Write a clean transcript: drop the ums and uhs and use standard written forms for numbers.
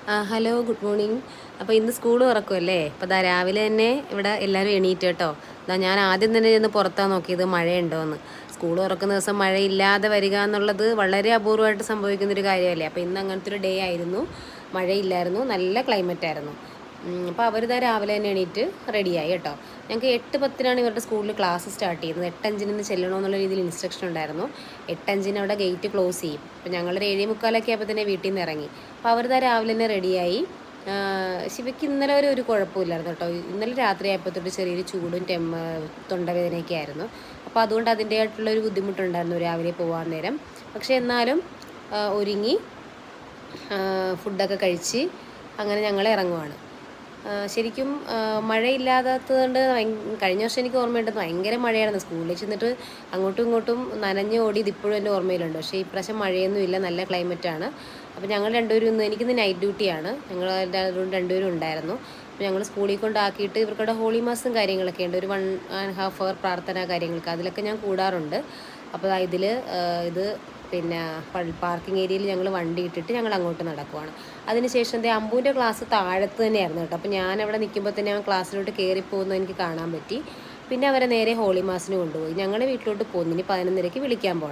Hello good morning. അപ്പോൾ ഇന്ന് school തുറക്കുമല്ലേ? അപ്പോൾ ദാ രാവിലെ തന്നെ ഇവിടെ എല്ലാവരും എണീറ്റ് കേട്ടോ. ഞാൻ ആദ്യം തന്നെ ചെന്ന് പുറത്താണ് നോക്കിയത് മഴയുണ്ടോ എന്ന്. സ്കൂൾ തുറക്കുന്ന ദിവസം മഴയില്ലാതെ വരിക എന്നുള്ളത് വളരെ അപൂർവമായിട്ട് സംഭവിക്കുന്നൊരു കാര്യമല്ലേ. അപ്പോൾ ഇന്ന് അങ്ങനത്തെ ഒരു ഡേ ആയിരുന്നു. മഴയില്ലായിരുന്നു, നല്ല ക്ലൈമറ്റ് ആയിരുന്നു. അപ്പോൾ അവർ ദാ രാവിലെ തന്നെ എണീറ്റ് റെഡിയായി കേട്ടോ. ഞങ്ങൾക്ക് 8:10 ഇവരുടെ സ്കൂളിൽ ക്ലാസ് സ്റ്റാർട്ട് ചെയ്യുന്നത്. 8:05 ചെല്ലണമെന്നുള്ള രീതിയിൽ ഇൻസ്ട്രക്ഷൻ ഉണ്ടായിരുന്നു. 8:05 അവിടെ ഗേറ്റ് ക്ലോസ് ചെയ്യും. അപ്പോൾ ഞങ്ങളൊരു 7:45 ആയപ്പോൾ തന്നെ വീട്ടിൽ നിന്ന് ഇറങ്ങി. അപ്പോൾ അവർ ദാ രാവിലെ തന്നെ റെഡിയായി. ശിവയ്ക്ക് ഇന്നലെ വരെ ഒരു കുഴപ്പമില്ലായിരുന്നു കേട്ടോ. ഇന്നലെ രാത്രി ആയപ്പോൾ തൊട്ട് ചെറിയൊരു ചൂടും തൊണ്ടവേദനയൊക്കെ ആയിരുന്നു. അപ്പോൾ അതുകൊണ്ട് അതിൻ്റെതായിട്ടുള്ളൊരു ബുദ്ധിമുട്ടുണ്ടായിരുന്നു രാവിലെ പോകാൻ നേരം. പക്ഷേ എന്നാലും ഒരുങ്ങി ഫുഡൊക്കെ കഴിച്ച് അങ്ങനെ ഞങ്ങൾ ഇറങ്ങുവാണ്. ശരിക്കും മഴയില്ലാത്തതുകൊണ്ട് കഴിഞ്ഞ വർഷം എനിക്ക് ഓർമ്മയുണ്ട് ഭയങ്കര മഴയായിരുന്നു. സ്കൂളിൽ ചെന്നിട്ട് അങ്ങോട്ടും ഇങ്ങോട്ടും നനഞ്ഞ് ഓടിയത് ഇപ്പോഴും എൻ്റെ ഓർമ്മയിലുണ്ട്. പക്ഷേ ഇപ്രാവശ്യം മഴയൊന്നും ഇല്ല, നല്ല ക്ലൈമറ്റാണ്. അപ്പോൾ ഞങ്ങൾ രണ്ടുപേരും എനിക്കിന്ന് നൈറ്റ് ഡ്യൂട്ടിയാണ്. ഞങ്ങൾ രണ്ടുപേരും ഉണ്ടായിരുന്നു. അപ്പോൾ ഞങ്ങൾ സ്കൂളിൽ കൊണ്ടാക്കിയിട്ട് ഇവർക്കവിടെ ഹോളി മാസും കാര്യങ്ങളൊക്കെ ഉണ്ട്. ഒരു 1.5 hour പ്രാർത്ഥന കാര്യങ്ങൾക്ക് അതിലൊക്കെ ഞാൻ കൂടാറുണ്ട്. അപ്പോൾ ഇത് പിന്നെ പാർക്കിംഗ് ഏരിയയിൽ ഞങ്ങൾ വണ്ടി ഇട്ടിട്ട് ഞങ്ങൾ അങ്ങോട്ട് നടക്കുവാണ്. അതിനുശേഷം അമ്പൂൻ്റെ ക്ലാസ് താഴത്ത് തന്നെയായിരുന്നു കേട്ടോ. അപ്പോൾ ഞാനവിടെ നിൽക്കുമ്പോൾ തന്നെ അവൻ ക്ലാസ്സിലോട്ട് കയറിപ്പോകുന്നത് എനിക്ക് കാണാൻ പറ്റി. പിന്നെ അവരെ നേരെ ഹോളി മാസിന് കൊണ്ടുപോയി. ഞങ്ങളുടെ വീട്ടിലോട്ട് പോകുന്നു. ഇനി 11:30 വിളിക്കാൻ പോകണം.